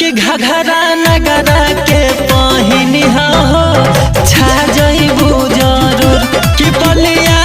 के घघरा नगरा के पहिनी हो छा जइबू जरूर कि बलिया